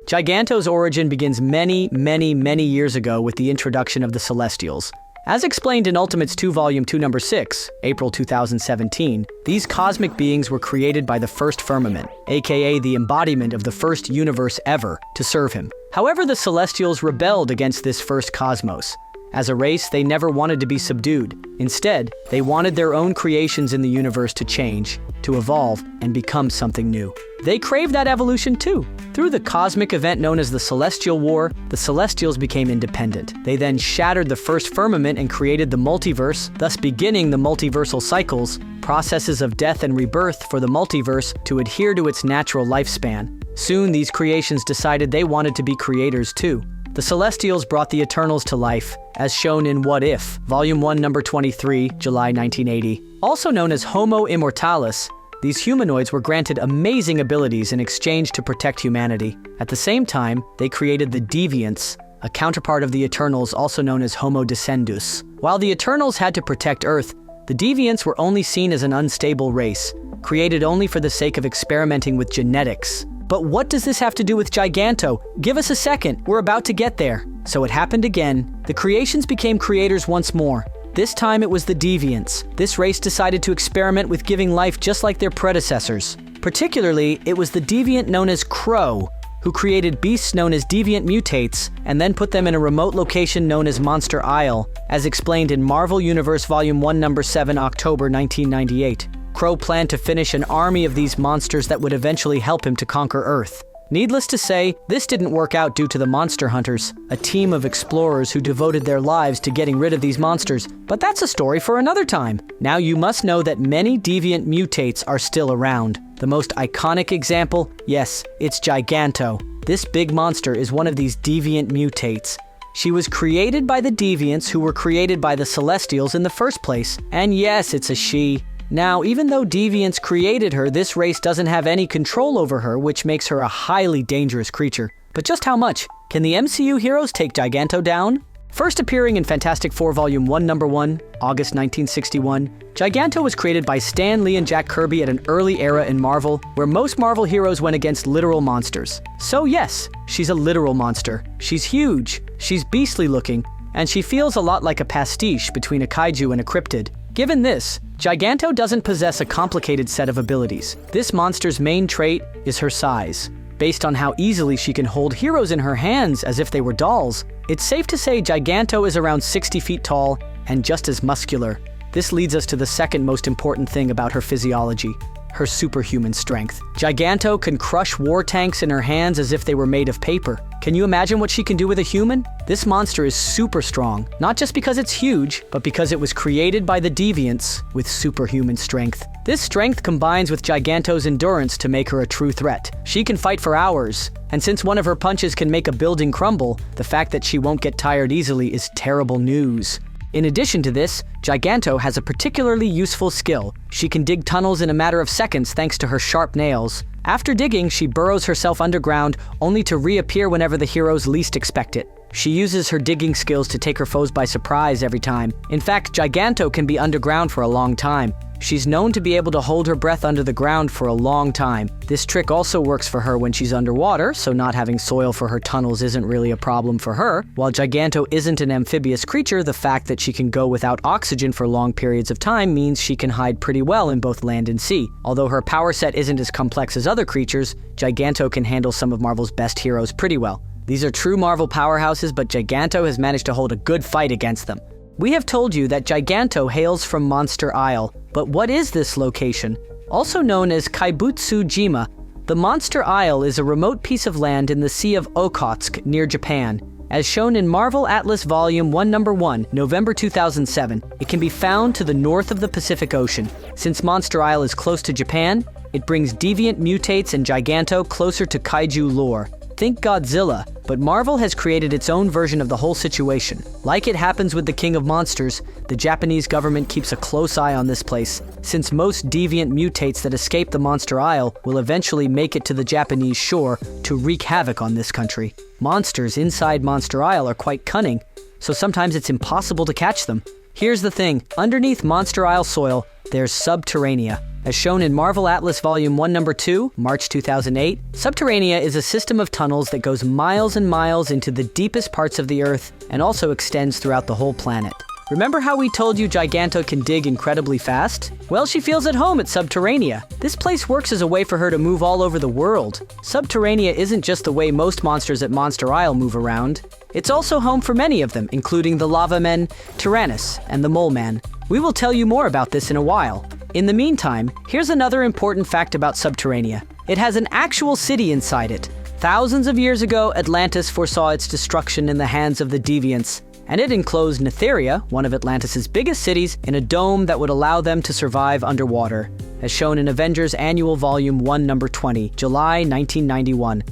Giganto's origin begins many years ago with the introduction of the Celestials. As explained in Ultimates 2 Volume 2 Number 6, April 2017, these cosmic beings were created by the first firmament, aka the embodiment of the first universe ever, to serve him. However, the Celestials rebelled against this first cosmos. As a race, they never wanted to be subdued. Instead, they wanted their own creations in the universe to change, to evolve, and become something new. They craved that evolution too. Through the cosmic event known as the Celestial War, the Celestials became independent. They then shattered the first firmament and created the multiverse, thus beginning the multiversal cycles, processes of death and rebirth for the multiverse to adhere to its natural lifespan. Soon, these creations decided they wanted to be creators too. The Celestials brought the Eternals to life, as shown in What If, Volume 1, Number 23, July 1980. Also known as Homo Immortalis, these humanoids were granted amazing abilities in exchange to protect humanity. At the same time, they created the Deviants, a counterpart of the Eternals also known as Homo Descendus. While the Eternals had to protect Earth, the Deviants were only seen as an unstable race, created only for the sake of experimenting with genetics. But what does this have to do with Giganto? Give us a second, we're about to get there. So it happened again. The creations became creators once more. This time it was the Deviants. This race decided to experiment with giving life just like their predecessors. Particularly, it was the deviant known as Crow, who created beasts known as deviant mutates, and then put them in a remote location known as Monster Isle, as explained in Marvel Universe Volume 1, Number 7, October 1998. Crow planned to finish an army of these monsters that would eventually help him to conquer Earth. Needless to say, this didn't work out due to the Monster Hunters, a team of explorers who devoted their lives to getting rid of these monsters, but that's a story for another time. Now you must know that many deviant mutates are still around. The most iconic example, yes, it's Giganto. This big monster is one of these deviant mutates. She was created by the Deviants who were created by the Celestials in the first place. And yes, it's a she. Now, even though Deviants created her, this race doesn't have any control over her, which makes her a highly dangerous creature. But just how much? Can the MCU heroes take Giganto down? First appearing in Fantastic Four Volume 1, Number 1, August 1961, Giganto was created by Stan Lee and Jack Kirby at an early era in Marvel, where most Marvel heroes went against literal monsters. So yes, she's a literal monster. She's huge, she's beastly looking, and she feels a lot like a pastiche between a kaiju and a cryptid. Given this, Giganto doesn't possess a complicated set of abilities. This monster's main trait is her size. Based on how easily she can hold heroes in her hands as if they were dolls, it's safe to say Giganto is around 60 feet tall and just as muscular. This leads us to the second most important thing about her physiology, her superhuman strength. Giganto can crush war tanks in her hands as if they were made of paper. Can you imagine what she can do with a human? This monster is super strong, not just because it's huge, but because it was created by the Deviants with superhuman strength. This strength combines with Giganto's endurance to make her a true threat. She can fight for hours, and since one of her punches can make a building crumble, the fact that she won't get tired easily is terrible news. In addition to this, Giganto has a particularly useful skill. She can dig tunnels in a matter of seconds thanks to her sharp nails. After digging, she burrows herself underground, only to reappear whenever the heroes least expect it. She uses her digging skills to take her foes by surprise every time. In fact, Giganto can be underground for a long time. She's known to be able to hold her breath under the ground for a long time. This trick also works for her when she's underwater, so not having soil for her tunnels isn't really a problem for her. While Giganto isn't an amphibious creature, the fact that she can go without oxygen for long periods of time means she can hide pretty well in both land and sea. Although her power set isn't as complex as other creatures, Giganto can handle some of Marvel's best heroes pretty well. These are true Marvel powerhouses, but Giganto has managed to hold a good fight against them. We have told you that Giganto hails from Monster Isle, but what is this location? Also known as Kaibutsu-jima, the Monster Isle is a remote piece of land in the Sea of Okhotsk near Japan. As shown in Marvel Atlas Volume 1, Number 1, November 2007, it can be found to the north of the Pacific Ocean. Since Monster Isle is close to Japan, it brings deviant mutates and Giganto closer to kaiju lore. Think Godzilla, but Marvel has created its own version of the whole situation. Like it happens with the King of Monsters, the Japanese government keeps a close eye on this place, since most deviant mutates that escape the Monster Isle will eventually make it to the Japanese shore to wreak havoc on this country. Monsters inside Monster Isle are quite cunning, so sometimes it's impossible to catch them. Here's the thing, underneath Monster Isle soil, there's subterranea, As shown in Marvel Atlas Volume 1 Number 2, March 2008, subterranea is a system of tunnels that goes miles and miles into the deepest parts of the Earth and also extends throughout the whole planet. Remember how we told you Giganto can dig incredibly fast? Well, she feels at home at Subterranea. This place works as a way for her to move all over the world. Subterranea isn't just the way most monsters at Monster Isle move around. It's also home for many of them, including the Lava Men, Tyrannus, and the Moleman. We will tell you more about this in a while. In the meantime, here's another important fact about Subterranea. It has an actual city inside it. Thousands of years ago, Atlantis foresaw its destruction in the hands of the Deviants, and it enclosed Netheria, one of Atlantis' biggest cities, in a dome that would allow them to survive underwater, as shown in Avengers Annual Volume 1 Number 20, July 1991.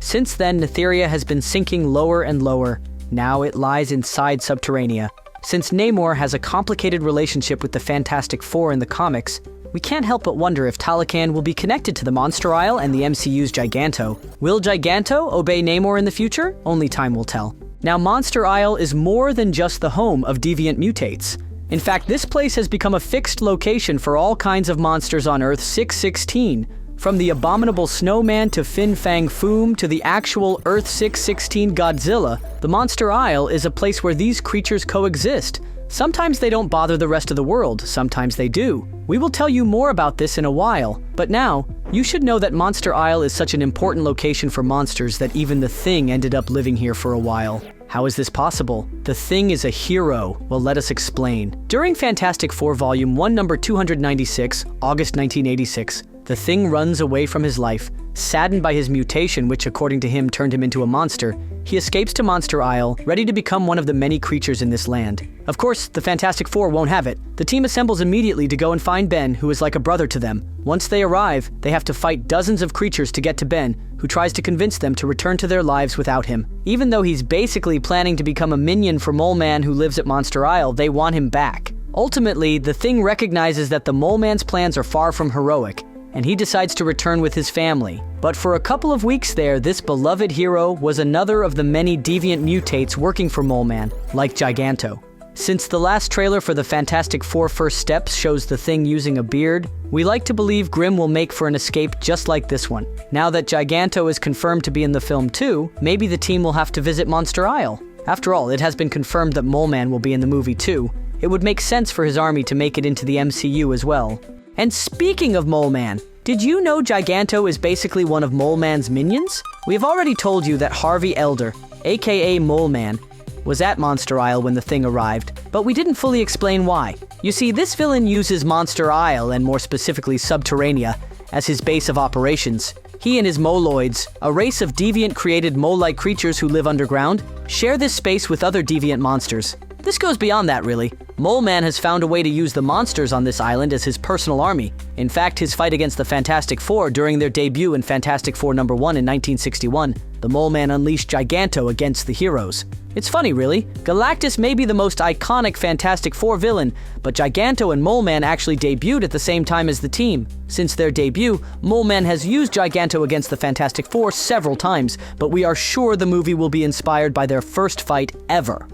Since then, Netheria has been sinking lower and lower. Now it lies inside Subterranea. Since Namor has a complicated relationship with the Fantastic Four in the comics, we can't help but wonder if Talocan will be connected to the Monster Isle and the MCU's Giganto. Will Giganto obey Namor in the future? Only time will tell. Now, Monster Isle is more than just the home of deviant mutates. In fact, this place has become a fixed location for all kinds of monsters on Earth 616. From the abominable snowman to Fin Fang Foom to the actual Earth 616 Godzilla, the Monster Isle is a place where these creatures coexist. Sometimes they don't bother the rest of the world, sometimes they do. We will tell you more about this in a while, but now, you should know that Monster Isle is such an important location for monsters that even the Thing ended up living here for a while. How is this possible? The Thing is a hero. Well, let us explain. During Fantastic Four Volume 1 Number 296, August 1986, the Thing runs away from his life. Saddened by his mutation, which according to him turned him into a monster, he escapes to Monster Isle, ready to become one of the many creatures in this land. Of course, the Fantastic Four won't have it. The team assembles immediately to go and find Ben, who is like a brother to them. Once they arrive, they have to fight dozens of creatures to get to Ben, who tries to convince them to return to their lives without him. Even though he's basically planning to become a minion for Moleman who lives at Monster Isle, they want him back. Ultimately, the Thing recognizes that the Moleman's plans are far from heroic, and he decides to return with his family. But for a couple of weeks there, this beloved hero was another of the many deviant mutates working for Moleman, like Giganto. Since the last trailer for the Fantastic Four First Steps shows the Thing using a beard, we like to believe Grimm will make for an escape just like this one. Now that Giganto is confirmed to be in the film too, maybe the team will have to visit Monster Isle. After all, it has been confirmed that Moleman will be in the movie too. It would make sense for his army to make it into the MCU as well. And speaking of Moleman, did you know Giganto is basically one of Moleman's minions? We have already told you that Harvey Elder, aka Moleman, was at Monster Isle when the Thing arrived, but we didn't fully explain why. You see, this villain uses Monster Isle, and more specifically Subterranea, as his base of operations. He and his Moloids, a race of deviant-created mole-like creatures who live underground, share this space with other deviant monsters. This goes beyond that, really. Moleman has found a way to use the monsters on this island as his personal army. In fact, his fight against the Fantastic Four during their debut in Fantastic Four #1 in 1961, the Moleman unleashed Giganto against the heroes. It's funny, really. Galactus may be the most iconic Fantastic Four villain, but Giganto and Moleman actually debuted at the same time as the team. Since their debut, Moleman has used Giganto against the Fantastic Four several times, but we are sure the movie will be inspired by their first fight ever.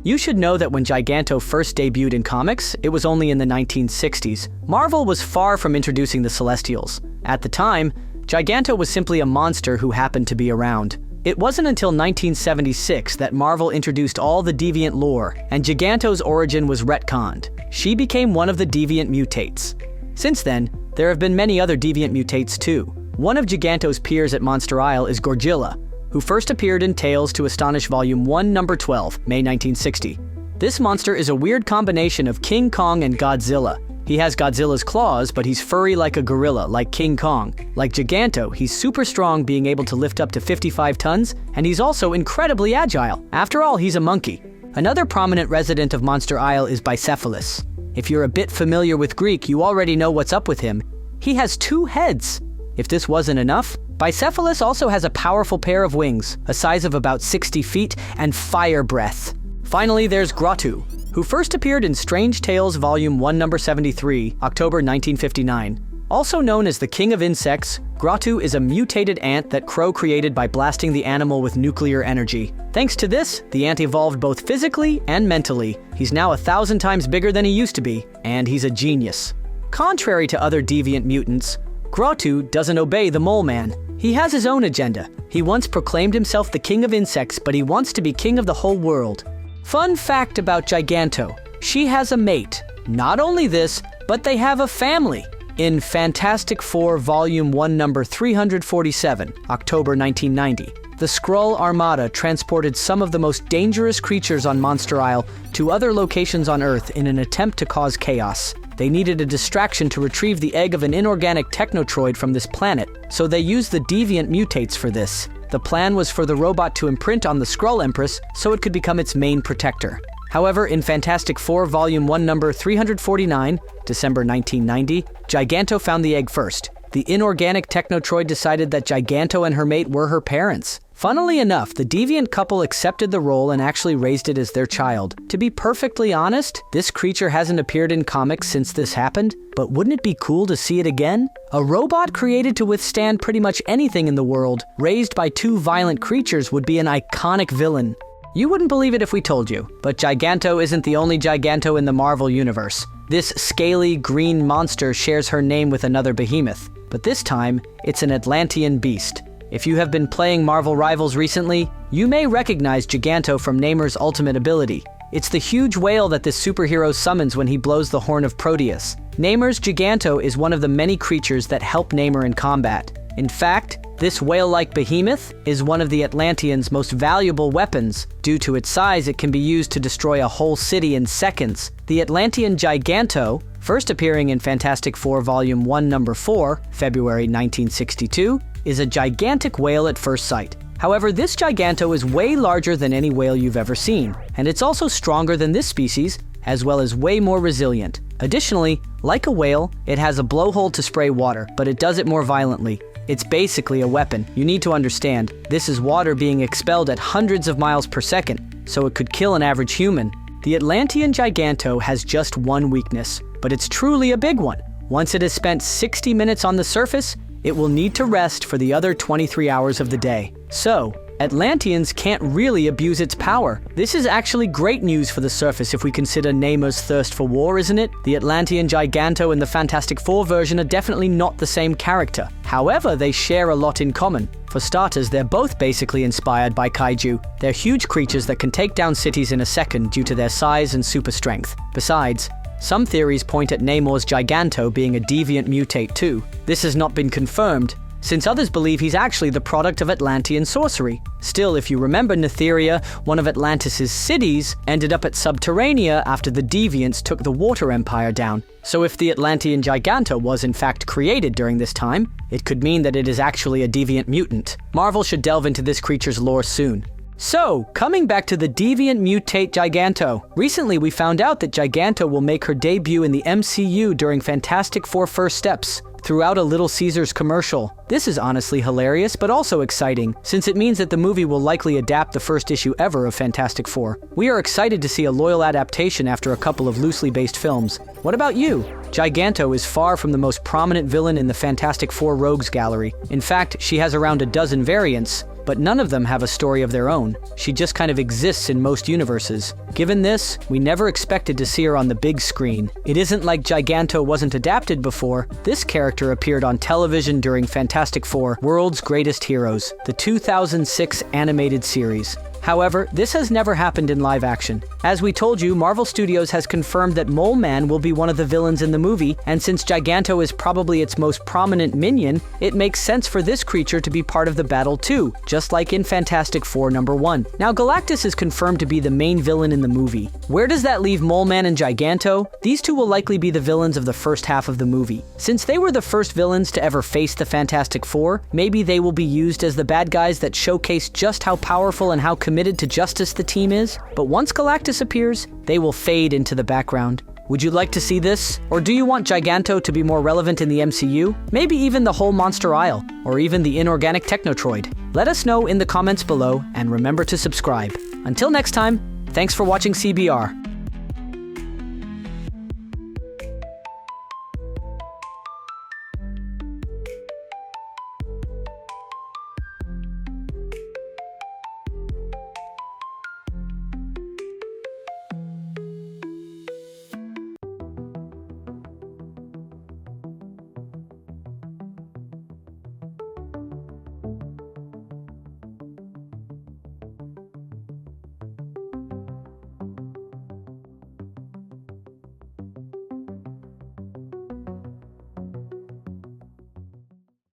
You should know that when Giganto first debuted in comics, it was only in the 1960s. Marvel was far from introducing the Celestials. At the time, Giganto was simply a monster who happened to be around. It wasn't until 1976 that Marvel introduced all the deviant lore, and Giganto's origin was retconned. She became one of the deviant mutates. Since then, there have been many other deviant mutates too. One of Giganto's peers at Monster Isle is Gorgilla, who first appeared in Tales to Astonish Volume 1 Number 12, May 1960. This monster is a weird combination of King Kong and Godzilla. He has Godzilla's claws, but he's furry like a gorilla, like King Kong. Like Giganto, he's super strong, being able to lift up to 55 tons, and he's also incredibly agile. After all, he's a monkey. Another prominent resident of Monster Isle is Bicephalus. If you're a bit familiar with Greek, you already know what's up with him. He has 2 heads. If this wasn't enough, Bicephalus also has a powerful pair of wings, a size of about 60 feet, and fire breath. Finally, there's Grottu, who first appeared in Strange Tales Volume 1 Number 73, October 1959. Also known as the King of Insects, Grottu is a mutated ant that Crow created by blasting the animal with nuclear energy. Thanks to this, the ant evolved both physically and mentally. He's now 1,000 times bigger than he used to be, and he's a genius. Contrary to other deviant mutants, Grotu doesn't obey the Moleman. He has his own agenda. He once proclaimed himself the king of insects, but he wants to be king of the whole world. Fun fact about Giganto: she has a mate. Not only this, but they have a family. In Fantastic Four Volume 1 number 347, October 1990, the Skrull Armada transported some of the most dangerous creatures on Monster Isle to other locations on Earth in an attempt to cause chaos. They needed a distraction to retrieve the egg of an inorganic technotroid from this planet, so they used the deviant mutates for this. The plan was for the robot to imprint on the Skrull Empress so it could become its main protector. However, in Fantastic Four Volume 1 number 349, December 1990, Giganto found the egg first. The inorganic technotroid decided that Giganto and her mate were her parents. Funnily enough, the deviant couple accepted the role and actually raised it as their child. To be perfectly honest, this creature hasn't appeared in comics since this happened, but wouldn't it be cool to see it again? A robot created to withstand pretty much anything in the world, raised by two violent creatures, would be an iconic villain. You wouldn't believe it if we told you, but Giganto isn't the only Giganto in the Marvel Universe. This scaly green monster shares her name with another behemoth, but this time, it's an Atlantean beast. If you have been playing Marvel Rivals recently, you may recognize Giganto from Namor's ultimate ability. It's the huge whale that this superhero summons when he blows the horn of Proteus. Namor's Giganto is one of the many creatures that help Namor in combat. In fact, this whale-like behemoth is one of the Atlanteans' most valuable weapons. Due to its size, it can be used to destroy a whole city in seconds. The Atlantean Giganto, first appearing in Fantastic Four Volume 1 number 4, February 1962, is a gigantic whale at first sight. However, this Giganto is way larger than any whale you've ever seen, and it's also stronger than this species, as well as way more resilient. Additionally, like a whale, it has a blowhole to spray water, but it does it more violently. It's basically a weapon. You need to understand, this is water being expelled at hundreds of miles per second, so it could kill an average human. The Atlantean Giganto has just one weakness, but it's truly a big one. Once it has spent 60 minutes on the surface, it will need to rest for the other 23 hours of the day. So, Atlanteans can't really abuse its power. This is actually great news for the surface if we consider Namor's thirst for war, isn't it? The Atlantean Giganto and the Fantastic Four version are definitely not the same character. However, they share a lot in common. For starters, they're both basically inspired by kaiju. They're huge creatures that can take down cities in a second due to their size and super strength. Besides, some theories point at Namor's Giganto being a deviant mutate too. This has not been confirmed, since others believe he's actually the product of Atlantean sorcery. Still, if you remember, Netheria, one of Atlantis' cities, ended up at Subterranea after the Deviants took the Water Empire down. So if the Atlantean Giganto was in fact created during this time, it could mean that it is actually a deviant mutant. Marvel should delve into this creature's lore soon. So, coming back to the deviant mutate Giganto. Recently we found out that Giganto will make her debut in the MCU during Fantastic Four First Steps, throughout a Little Caesars commercial. This is honestly hilarious, but also exciting, since it means that the movie will likely adapt the first issue ever of Fantastic Four. We are excited to see a loyal adaptation after a couple of loosely based films. What about you? Giganto is far from the most prominent villain in the Fantastic Four Rogues gallery. In fact, she has around a dozen variants, but none of them have a story of their own. She just kind of exists in most universes. Given this, we never expected to see her on the big screen. It isn't like Giganto wasn't adapted before. This character appeared on television during Fantastic Four: World's Greatest Heroes, the 2006 animated series. However, this has never happened in live action. As we told you, Marvel Studios has confirmed that Moleman will be one of the villains in the movie, and since Giganto is probably its most prominent minion, it makes sense for this creature to be part of the battle too, just like in Fantastic Four number 1. Now, Galactus is confirmed to be the main villain in the movie. Where does that leave Moleman and Giganto? These two will likely be the villains of the first half of the movie. Since they were the first villains to ever face the Fantastic Four, maybe they will be used as the bad guys that showcase just how powerful and how committed to justice the team is. But once Galactus appears, they will fade into the background. Would you like to see this? Or do you want Giganto to be more relevant in the MCU? Maybe even the whole Monster Isle, or even the inorganic Technotroid? Let us know in the comments below, and remember to subscribe. Until next time, thanks for watching CBR.